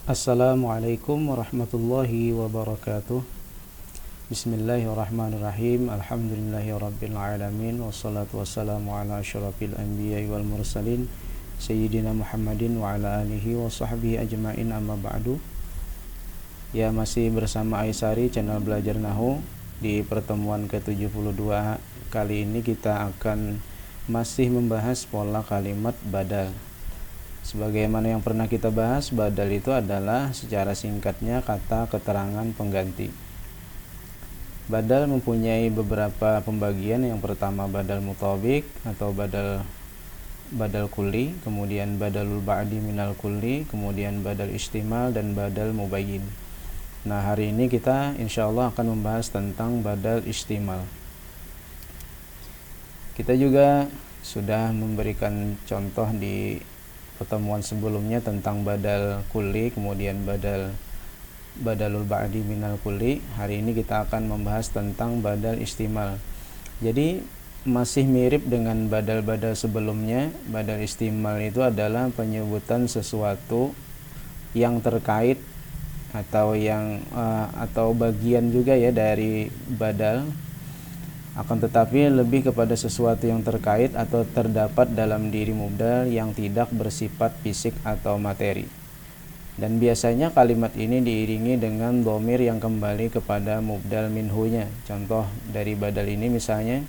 Assalamualaikum warahmatullahi wabarakatuh. Bismillahirrahmanirrahim. Alhamdulillahirabbil alamin wassalatu wassalamu ala asyrafil anbiya'i wal mursalin sayyidina Muhammadin wa ala alihi wa sahbihi ajmain, amma ba'du. Ya, masih bersama Aisari channel Belajar Nahwu. Di pertemuan ke-72 kali ini kita akan masih membahas pola kalimat badal. Sebagaimana yang pernah kita bahas, badal itu adalah secara singkatnya kata keterangan pengganti. Badal mempunyai beberapa pembagian. Yang pertama badal mutabik atau badal kulli, kemudian badalul ba'di minal kulli, kemudian badal istimal dan badal mubayyin. Nah, hari ini kita insyaallah akan membahas tentang badal istimal. Kita juga sudah memberikan contoh di pertemuan sebelumnya tentang badal kulli, kemudian badalul ba'di minal kulli. Hari ini kita akan membahas tentang badal istimal. Jadi masih mirip dengan badal-badal sebelumnya. Badal istimal itu adalah penyebutan sesuatu yang terkait atau bagian juga ya dari badal, akan tetapi lebih kepada sesuatu yang terkait atau terdapat dalam diri mubdal yang tidak bersifat fisik atau materi. Dan biasanya kalimat ini diiringi dengan dhamir yang kembali kepada mubdal minhunya. Contoh dari badal ini misalnya,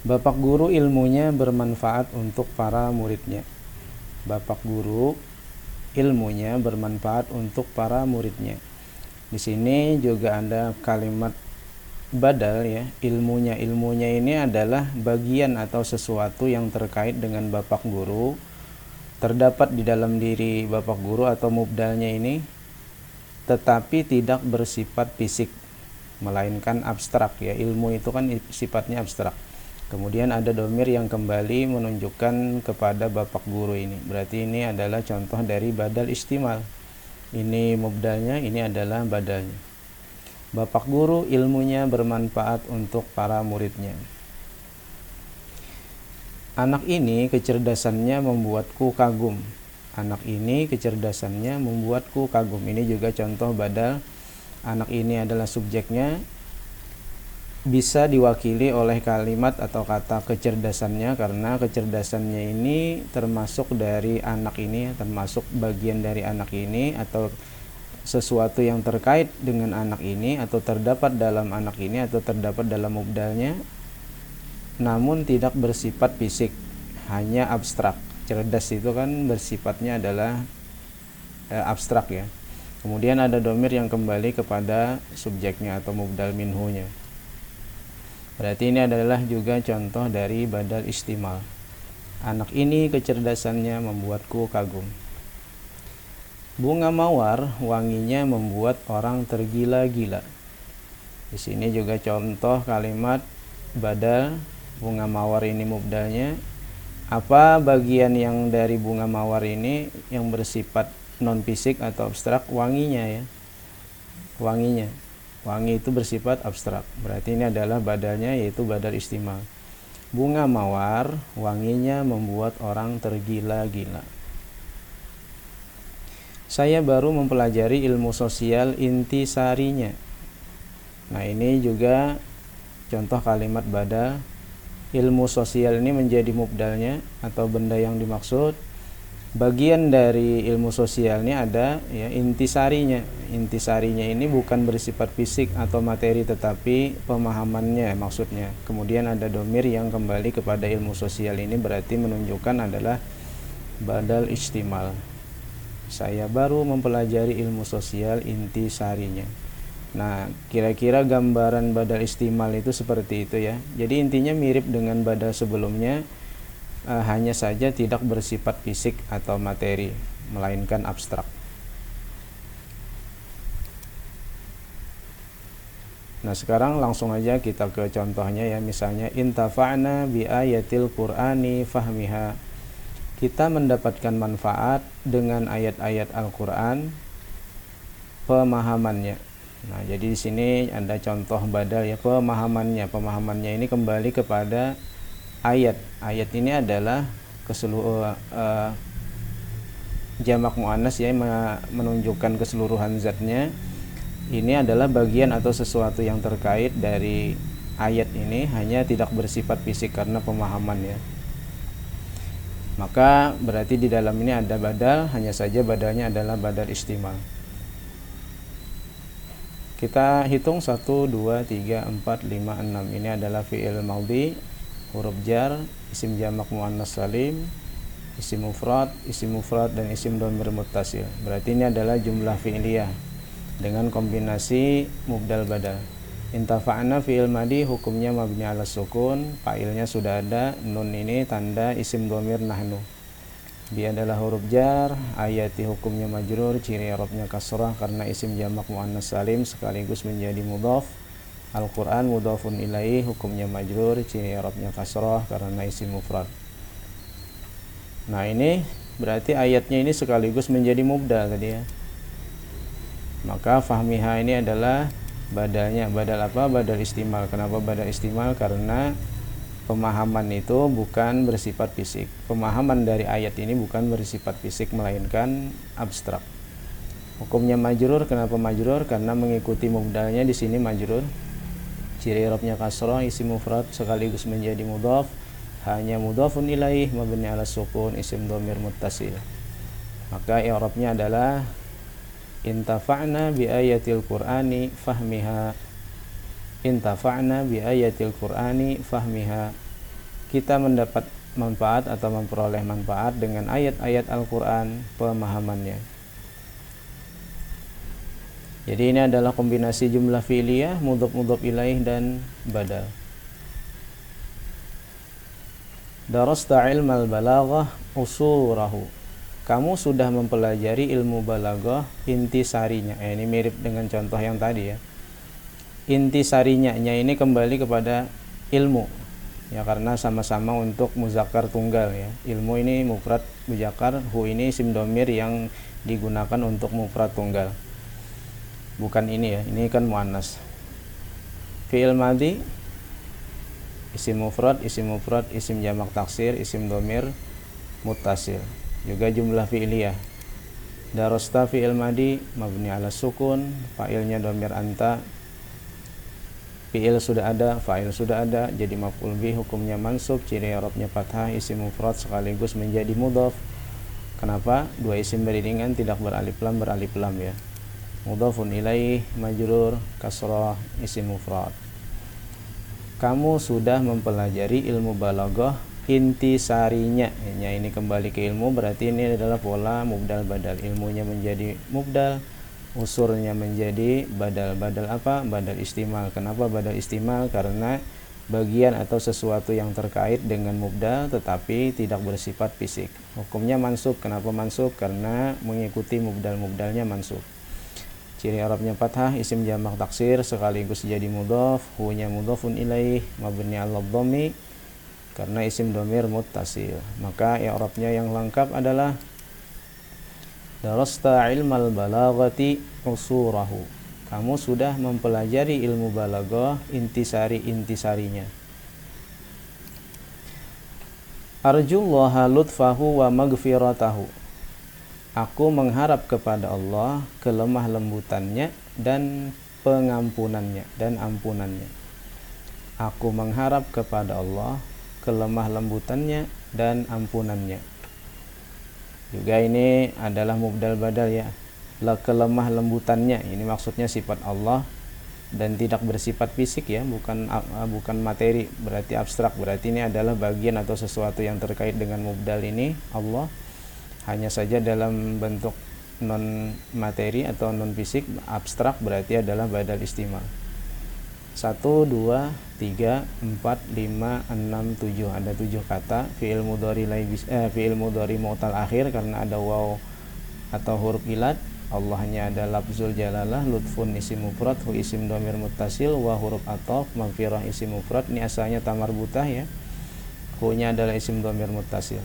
Bapak guru ilmunya bermanfaat untuk para muridnya. Bapak guru ilmunya bermanfaat untuk para muridnya. Di sini juga ada kalimat badal ya, ilmunya ini adalah bagian atau sesuatu yang terkait dengan bapak guru, terdapat di dalam diri bapak guru atau mubdalnya ini, tetapi tidak bersifat fisik melainkan abstrak ya. Ilmu itu kan sifatnya abstrak. Kemudian ada dhamir yang kembali menunjukkan kepada bapak guru ini. Berarti ini adalah contoh dari badal istimal. Ini mubdalnya, ini adalah badalnya. Bapak guru ilmunya bermanfaat untuk para muridnya. Anak ini kecerdasannya membuatku kagum. Anak ini kecerdasannya membuatku kagum. Ini juga contoh badal. Anak ini adalah subjeknya, bisa diwakili oleh kalimat atau kata kecerdasannya, karena kecerdasannya ini termasuk dari anak ini, termasuk bagian dari anak ini, atau sesuatu yang terkait dengan anak ini, atau terdapat dalam anak ini, atau terdapat dalam mubdalnya, namun tidak bersifat fisik, hanya abstrak. Cerdas itu kan bersifatnya adalah abstrak ya. Kemudian ada dhamir yang kembali kepada subjeknya atau mubdal minhunya. Berarti ini adalah juga contoh dari badal istimal. Anak ini kecerdasannya membuatku kagum. Bunga mawar wanginya membuat orang tergila-gila. Di sini juga contoh kalimat badal. Bunga mawar ini mubdalnya. Apa bagian yang dari bunga mawar ini yang bersifat non fisik atau abstrak? Wanginya ya. Wanginya. Wangi itu bersifat abstrak. Berarti ini adalah badalnya, yaitu badal istimal. Bunga mawar wanginya membuat orang tergila-gila. Saya baru mempelajari ilmu sosial intisarinya. Nah, ini juga contoh kalimat badal. Ilmu sosial ini menjadi mubdalnya atau benda yang dimaksud. Bagian dari ilmu sosial ini ada ya intisarinya. Intisarinya ini bukan bersifat fisik atau materi, tetapi pemahamannya maksudnya. Kemudian ada dhamir yang kembali kepada ilmu sosial ini, berarti menunjukkan adalah badal istimal. Saya baru mempelajari ilmu sosial intisarinya. Nah, kira-kira gambaran badal istimal itu seperti itu ya. Jadi intinya mirip dengan badal sebelumnya, hanya saja tidak bersifat fisik atau materi, melainkan abstrak. Nah, sekarang langsung aja kita ke contohnya ya. Misalnya intafa'na bi ayatil qur'ani fahmiha. Kita mendapatkan manfaat dengan ayat-ayat Al-Qur'an pemahamannya. Nah, jadi di sini ada contoh badal ya, pemahamannya. Pemahamannya ini kembali kepada ayat. Ayat ini adalah jamak muannas ya, menunjukkan keseluruhan zatnya. Ini adalah bagian atau sesuatu yang terkait dari ayat ini, hanya tidak bersifat fisik karena pemahaman ya. Maka berarti di dalam ini ada badal, hanya saja badalnya adalah badal istimal. Kita hitung 1, 2, 3, 4, 5, 6. Ini adalah fi'il madhi, huruf jar, isim jamak muannas salim, isim mufrad dan isim dhamir muttasil. Berarti ini adalah jumlah fi'liyah dengan kombinasi mubdal badal. Intafa'na fi'il madhi hukumnya mabni ala sukun, fa'ilnya sudah ada, nun ini tanda isim dhamir nahnu. Bi adalah huruf jar, ayati hukumnya majrur, ciri i'rabnya kasrah karena isim jamak muannas salim sekaligus menjadi mudhaf. Al-Qur'an mudhafun ilaih, hukumnya majrur, ciri i'rabnya kasrah karena isim mufrad. Nah, ini berarti ayatnya ini sekaligus menjadi mubdal tadi ya. Maka fahmiha ini adalah badalnya. Badal apa? Badal istimal. Kenapa badal istimal? Karena pemahaman itu bukan bersifat fisik. Pemahaman dari ayat ini bukan bersifat fisik melainkan abstrak. Hukumnya majrur. Kenapa majrur? Karena mengikuti mubdalnya di sini majrur. Ciri i'rabnya kasrah, isim mufrad sekaligus menjadi mudhaf. Hanya mudhafun ilaih mabni ala sukun, isim dhamir muttasil. Maka i'rabnya adalah intafa'na bi ayatil qur'ani fahmiha. Intafa'na bi ayatil qur'ani fahmiha. Kita mendapat manfaat atau memperoleh manfaat dengan ayat-ayat Al-Qur'an, pemahamannya. Jadi ini adalah kombinasi jumlah fi'liyah, mudhaf ilaih dan badal. Darasta ilmal balaghah usurahu. Kamu sudah mempelajari ilmu balaghah intisarinya. Ini mirip dengan contoh yang tadi ya. Intisarinya ini kembali kepada ilmu. Ya, karena sama-sama untuk muzakkar tunggal ya. Ilmu ini mufrad muzakkar, hu ini isim dhamir yang digunakan untuk mufrad tunggal. Bukan ini ya, ini kan muannas. Fi'il madhi isim mufrad, isim jamak taksir, isim dhamir muttasil. Juga jumlah fi'liyah. Darasta fi'il madhi mabni ala sukun, fa'ilnya dhamir anta. Fi'il sudah ada, fa'il sudah ada, jadi maf'ul bih, hukumnya mansub, ciri i'rabnya fathah, isim mufrad sekaligus menjadi mudhaf. Kenapa? Dua isim beriringan tidak beralif lam ya. Mudhafun ilaih, majrur, kasrah, isim mufrad. Kamu sudah mempelajari ilmu balaghah intisarinya. Ya, ini kembali ke ilmu, berarti ini adalah pola mubdal badal. Ilmunya menjadi mubdal, usurnya menjadi badal. Badal apa? Badal istimal. Kenapa badal istimal? Karena bagian atau sesuatu yang terkait dengan mubdal tetapi tidak bersifat fisik. Hukumnya mansub. Kenapa mansub? Karena mengikuti mubdalnya mansub. Ciri Arabnya fathah, isim jamak taksir sekaligus jadi mudhaf, hunya mudhafun ilaih mabni 'ala dhammi karena isim dhamir muttasil. Maka i'rabnya yang lengkap adalah darasta ilmal balaghati usurahu. Kamu sudah mempelajari ilmu balaghah intisarinya. Arjullaha lutfahu wa maghfiratahu. Aku mengharap kepada Allah kelemah lembutannya dan pengampunannya dan ampunannya. Aku mengharap kepada Allah kelemah lembutannya dan ampunannya. Juga ini adalah mubdal badal ya. Kelemah lembutannya ini maksudnya sifat Allah dan tidak bersifat fisik ya, bukan materi, berarti abstrak. Berarti ini adalah bagian atau sesuatu yang terkait dengan mubdal ini Allah, hanya saja dalam bentuk non materi atau non fisik, abstrak, berarti adalah badal istimal. 1, 2, 3, 4, 5, 6, 7. Ada 7 kata fi'il mudhari mu'tal akhir karena ada waw atau huruf ilat. Allahnya ada lafzul jalalah, lutfun isim mufrad, hu isim dhamir muttasil, wa huruf ataf, maghfirah isim mufrad. Ini asalnya tamarbutah ya. Hu-nya adalah isim dhamir muttasil.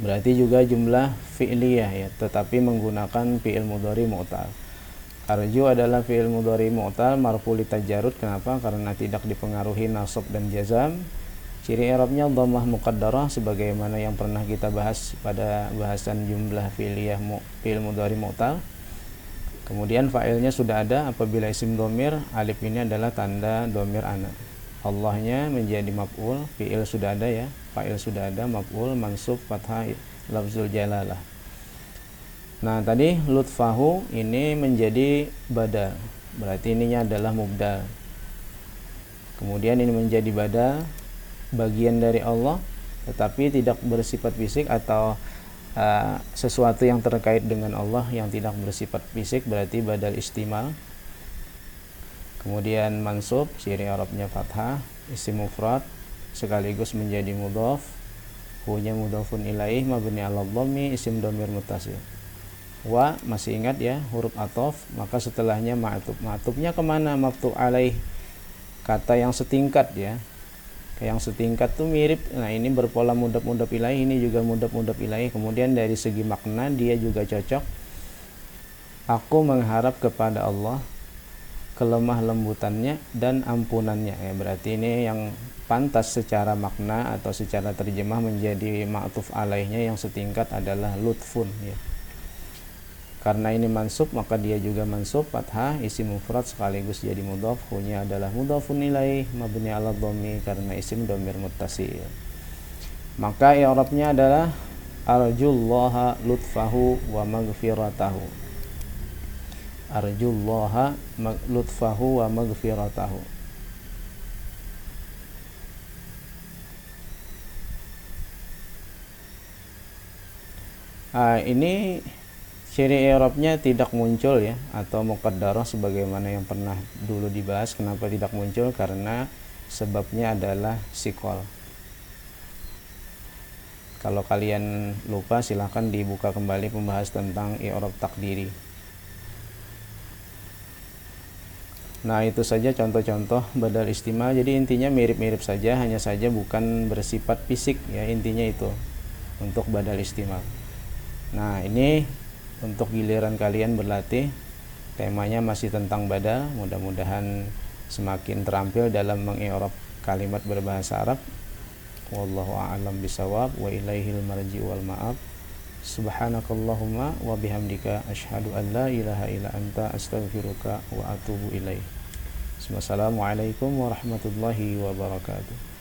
Berarti juga jumlah fi'liyah ya, tetapi menggunakan fi'il mudhari mu'tal. Arju adalah fi'il mudhari mu'tal marfu li tajarrud. Kenapa? Karena tidak dipengaruhi nasab dan jazam. Ciri i'rabnya dhammah muqaddarah sebagaimana yang pernah kita bahas pada bahasan jumlah fi'liyah fi'il mudhari mu'tal. Kemudian fa'ilnya sudah ada apabila isim dhamir, alif ini adalah tanda dhamir ana. Allahnya menjadi maf'ul, fi'il sudah ada ya, fa'il sudah ada, maf'ul mansub fathah lafzul jalalah. Nah, tadi lutfahu ini menjadi badal. Berarti ininya adalah mubdal. Kemudian ini menjadi badal, bagian dari Allah tetapi tidak bersifat fisik atau sesuatu yang terkait dengan Allah yang tidak bersifat fisik, berarti badal istimal. Kemudian mansub, ciri i'rabnya fathah, isim mufrad sekaligus menjadi mudhaf, hunya mudhafun ilaih mabni 'ala dhammi, isim dhamir muttasil. Wa, masih ingat ya, huruf ataf, maka setelahnya ma'tuf. Ma'tufnya kemana? Maftu' alaih, kata yang setingkat ya. Yang setingkat tuh mirip. Nah, ini berpola mudhaf ilaih, ini juga mudhaf ilaih. Kemudian dari segi makna dia juga cocok. Aku mengharap kepada Allah kelemah lembutannya dan ampunannya ya, berarti ini yang pantas secara makna atau secara terjemah menjadi ma'tuf alaihnya yang setingkat adalah lutfun ya. Karena ini mansub maka dia juga mansub fathah, isim mufrad sekaligus jadi mudhaf, hunya adalah mudhafun ilaih mabni 'ala dhammi karena isim dhamir muttasil. Maka i'rabnya adalah arjullaha lutfahu wa maghfiratahu. Arjullaha lutfahu wa maghfiratahu. Ini ciri i'rabnya tidak muncul ya, atau muqaddarah sebagaimana yang pernah dulu dibahas. Kenapa tidak muncul? Karena sebabnya adalah sikol. Kalau kalian lupa silahkan dibuka kembali pembahas tentang i'rab takdiri. Nah, itu saja contoh-contoh badal istimal. Jadi intinya mirip-mirip saja, hanya saja bukan bersifat fisik ya, intinya itu untuk badal istimal. Nah, ini untuk giliran kalian berlatih, temanya masih tentang badal. Mudah-mudahan semakin terampil dalam mengi'rab kalimat berbahasa Arab. Wallahu a'lam bisawab wa ilaihil marji wal ma'ab. Subhanakallahumma wa bihamdika asyhadu an la ilaha illa anta astaghfiruka wa atubu ilaih. Wassalamualaikum warahmatullahi wabarakatuh.